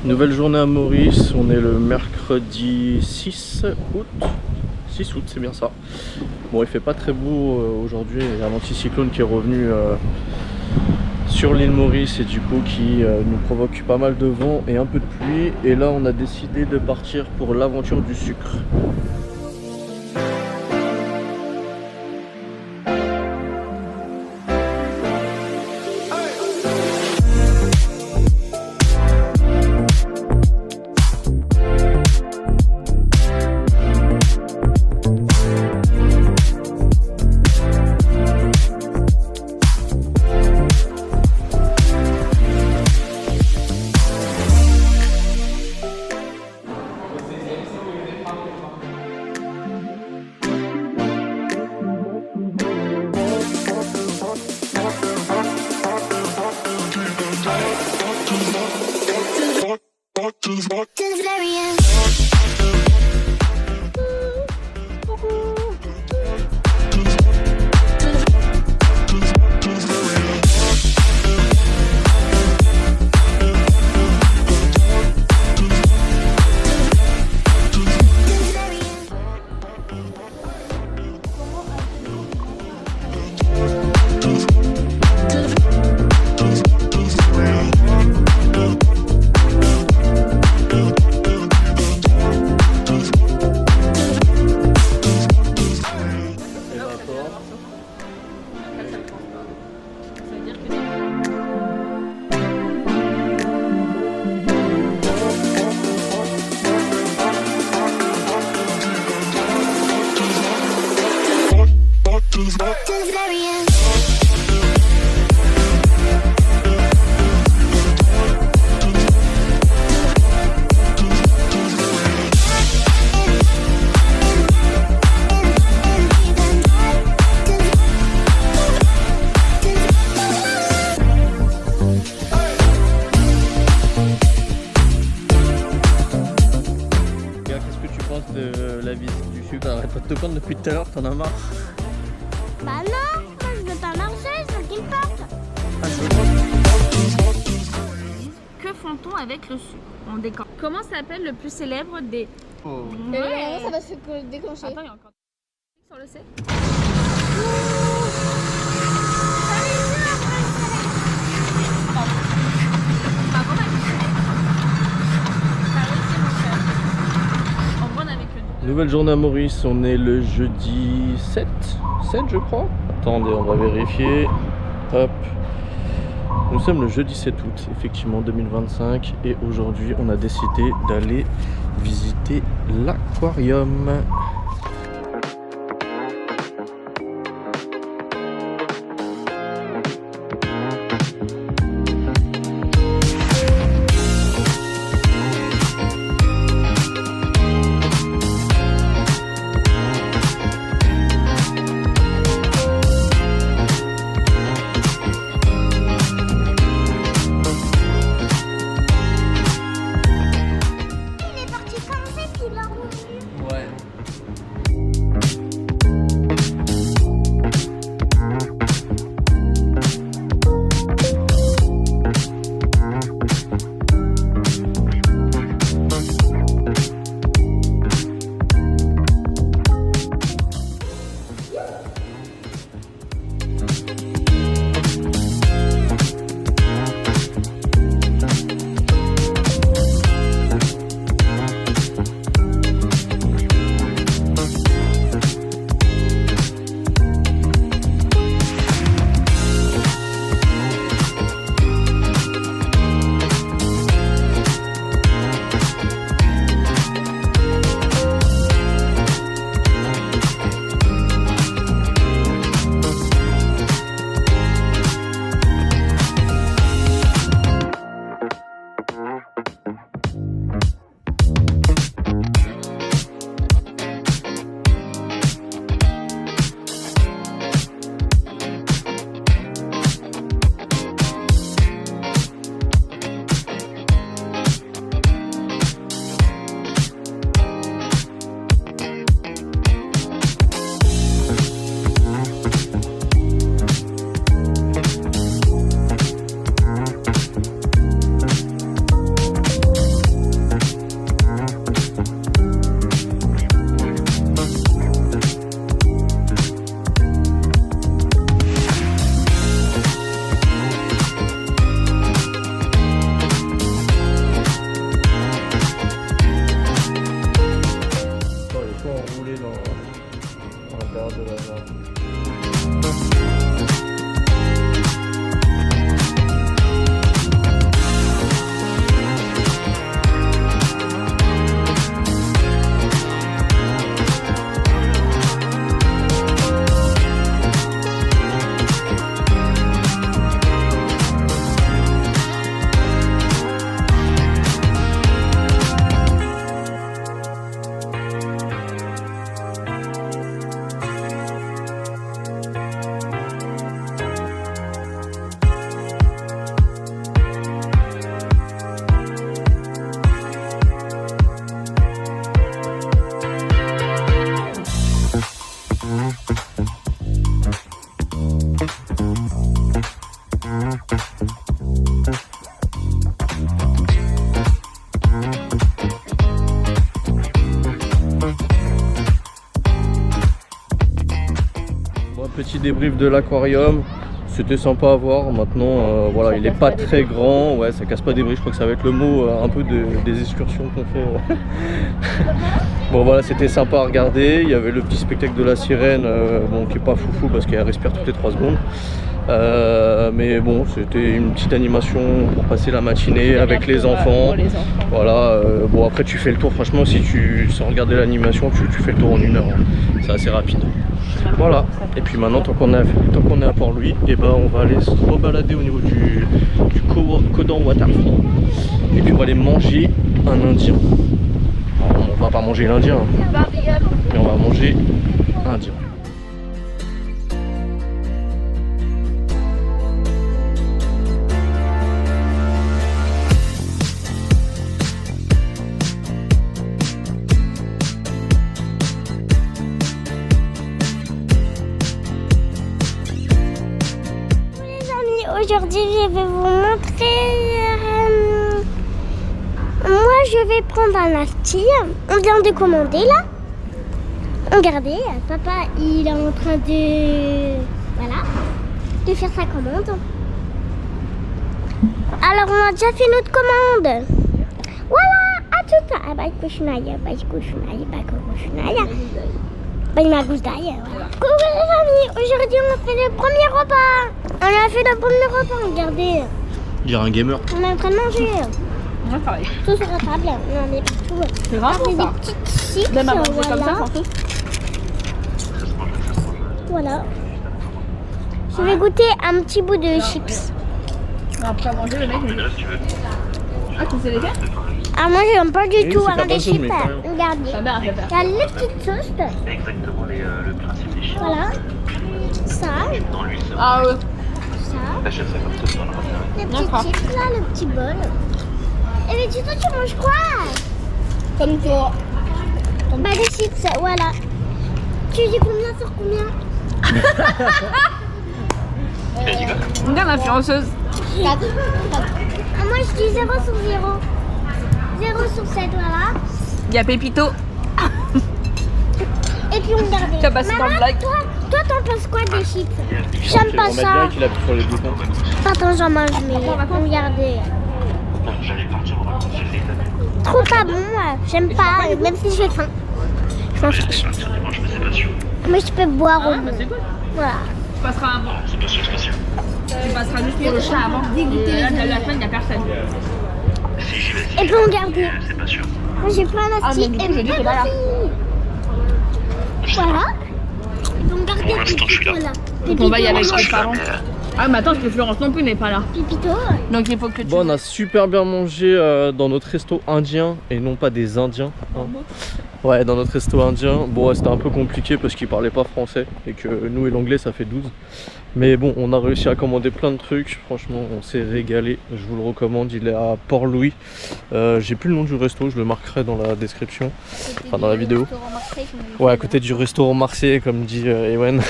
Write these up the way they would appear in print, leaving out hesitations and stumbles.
Nouvelle journée à Maurice, on est le mercredi 6 août. 6 août, c'est bien ça. Bon, il fait pas très beau aujourd'hui, il y a un anticyclone qui est revenu sur l'île Maurice et du coup qui nous provoque pas mal de vent et un peu de pluie. Et là, on a décidé de partir pour l'aventure du sucre. De la visite du sucre, arrête pas de te prendre depuis tout à l'heure, t'en as marre. Bah non, moi je veux pas marcher, je veux qu'il parte. Ah, je veux pas. Que font-on avec le sucre? On décore. Comment s'appelle le plus célèbre des... Oh. Ouais, ça va se déclencher. Attends, il y a encore sur le C. Nouvelle journée à Maurice, on est le jeudi 7 je crois. Attendez, on va vérifier. Hop. Nous sommes le jeudi 7 août, effectivement 2025. Et aujourd'hui, on a décidé d'aller visiter l'aquarium. petit débrief de l'aquarium. C'était sympa à voir. Maintenant, voilà, il est pas très grand. Ouais, ça casse pas des briques. Je crois que ça va être le mot un peu des excursions qu'on fait. Bon, voilà, c'était sympa à regarder. Il y avait le petit spectacle de la sirène, bon, qui est pas foufou parce qu'elle respire toutes les 3 secondes. Mais bon, c'était une petite animation pour passer la matinée avec les enfants. Voilà, bon, après tu fais le tour. Franchement, sans regarder l'animation, tu fais le tour en 1 heure. Hein. C'est assez rapide. Voilà, et puis maintenant, tant qu'on est à Port-Louis, et ben, on va aller se rebalader au niveau du Codan Waterfront. Et puis on va aller manger un indien. Alors, on va pas manger l'indien, hein, mais on va manger indien. Aujourd'hui, je vais vous montrer. Moi, je vais prendre un lafti. On vient de commander là. Regardez, papa, il est en train de faire sa commande. Alors, on a déjà fait notre commande. Voilà, à tout ça. Bye, couchinaille, bye, couchinaille, bye, couchinaille. Bye, ma gousse d'ail. Coucou les amis, aujourd'hui, on a fait le premier repas. On a fait le premier repas, regardez. Il y a un gamer. On est en train de manger. Ouais, pareil. Tout sur la table, on en est partout. C'est grave On fait ça. des petites chips. Même à manger comme ça, sans sauce. Voilà. Je vais goûter un petit bout de chips. Après manger, le mec il dit. Ah, tu sais lesquels? Ah, moi, j'aime pas du Oui, tout c'est avec pas des bon, chips. mais quand même. Regardez. Ta mère, elle fait Il faire. y a les petites sauces. C'est exactement le principe des chips. Voilà. Ça, Dans l'huile, ça. Ah ouais. ça. T'achètes ça comme ça dans la raffinerie. Les D'accord. petites chips, là, le petit bol. Et mais dis-toi, tu manges quoi? Comme toi. Bah, des chips, voilà. Tu dis combien sur combien? Regarde l'influenceuse. 4. Ah, moi, je dis 0 sur 0. 0 sur 7, voilà. Il y a Pépito. Et puis on regardait. Tu as passé dans le Maman, blague. toi t'en penses quoi des chips? J'aime pas ça. bien qu'il appuie sur les boutons. Attends, j'en mange, mais regardez. Non, j'allais partir en vacances, j'ai fait une Trop pas bon, j'aime pas, même si j'ai faim. Je m'en fiche. partir dimanche, mais c'est pas sûr. Mais je peux boire au Ah, bah bout. c'est cool. Voilà. Tu passeras avant. C'est pas sûr, c'est pas sûr. Tu passeras juste pour le chat avant. Et là, la semaine, il n'y a personne. Si j'y vais, Et puis regardez. c'est pas sûr. Moi j'ai plein Ah, d'astis mais du coup, et je dis que voilà. Voilà. Et puis regardez. Pour l'instant, je suis là. Voilà. Donc on va y aller avec Pépito, ses parents. Ah, mais attends, parce que Florence non plus n'est pas là. Pépito. Donc il faut que tu. Bon, on a super bien mangé dans notre resto indien et non pas des indiens. Hein. Ouais, dans notre resto indien. Bon, ouais, c'était un peu compliqué parce qu'ils parlaient pas français et que nous et l'anglais ça fait 12. Mais bon, on a réussi à commander plein de trucs. Franchement, on s'est régalé. Je vous le recommande. Il est à Port-Louis. J'ai plus le nom du resto, je le marquerai dans la description. Enfin, dans la vidéo. Ouais, à côté du restaurant Marseille, comme dit Ewen.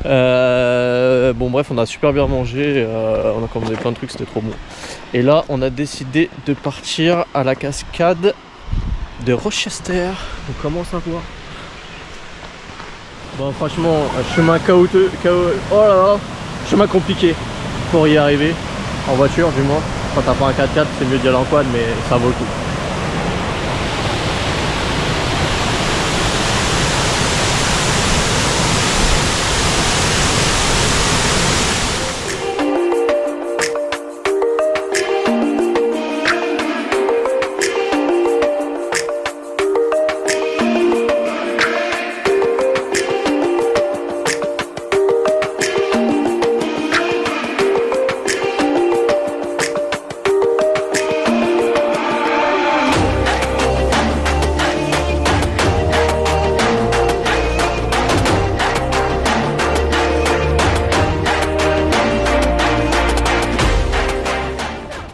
Bon, bref, on a super bien mangé. On a commandé plein de trucs, c'était trop bon. Et là, on a décidé de partir à la cascade de Rochester. On commence à voir. Bon, franchement, chemin chaotique, oh là là, chemin compliqué pour y arriver, en voiture du moins. Quand t'as pas un 4x4, c'est mieux d'y aller en quad, mais ça vaut le coup.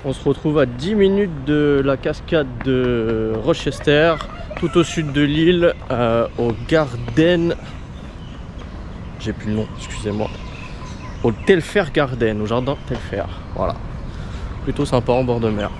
On se retrouve à 10 minutes de la cascade de Rochester, tout au sud de l'île, au Garden. J'ai plus le nom, excusez-moi. Au Telfair Garden, au jardin Telfair. Voilà. Plutôt sympa en bord de mer.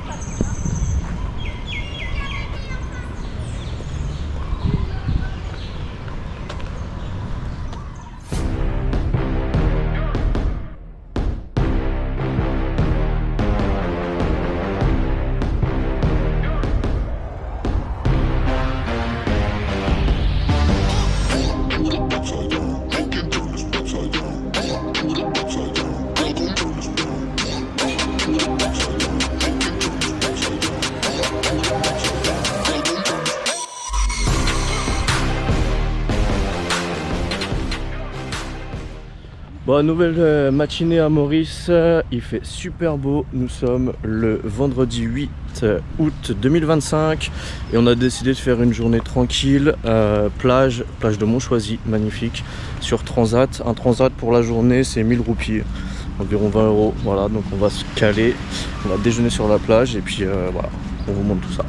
Bon, nouvelle matinée à Maurice, il fait super beau, nous sommes le vendredi 8 août 2025 et on a décidé de faire une journée tranquille, plage de Montchoisy, magnifique, sur Transat. Un Transat pour la journée c'est 1000 roupies, environ 20 €, voilà, donc on va se caler, on va déjeuner sur la plage et puis voilà, on vous montre tout ça.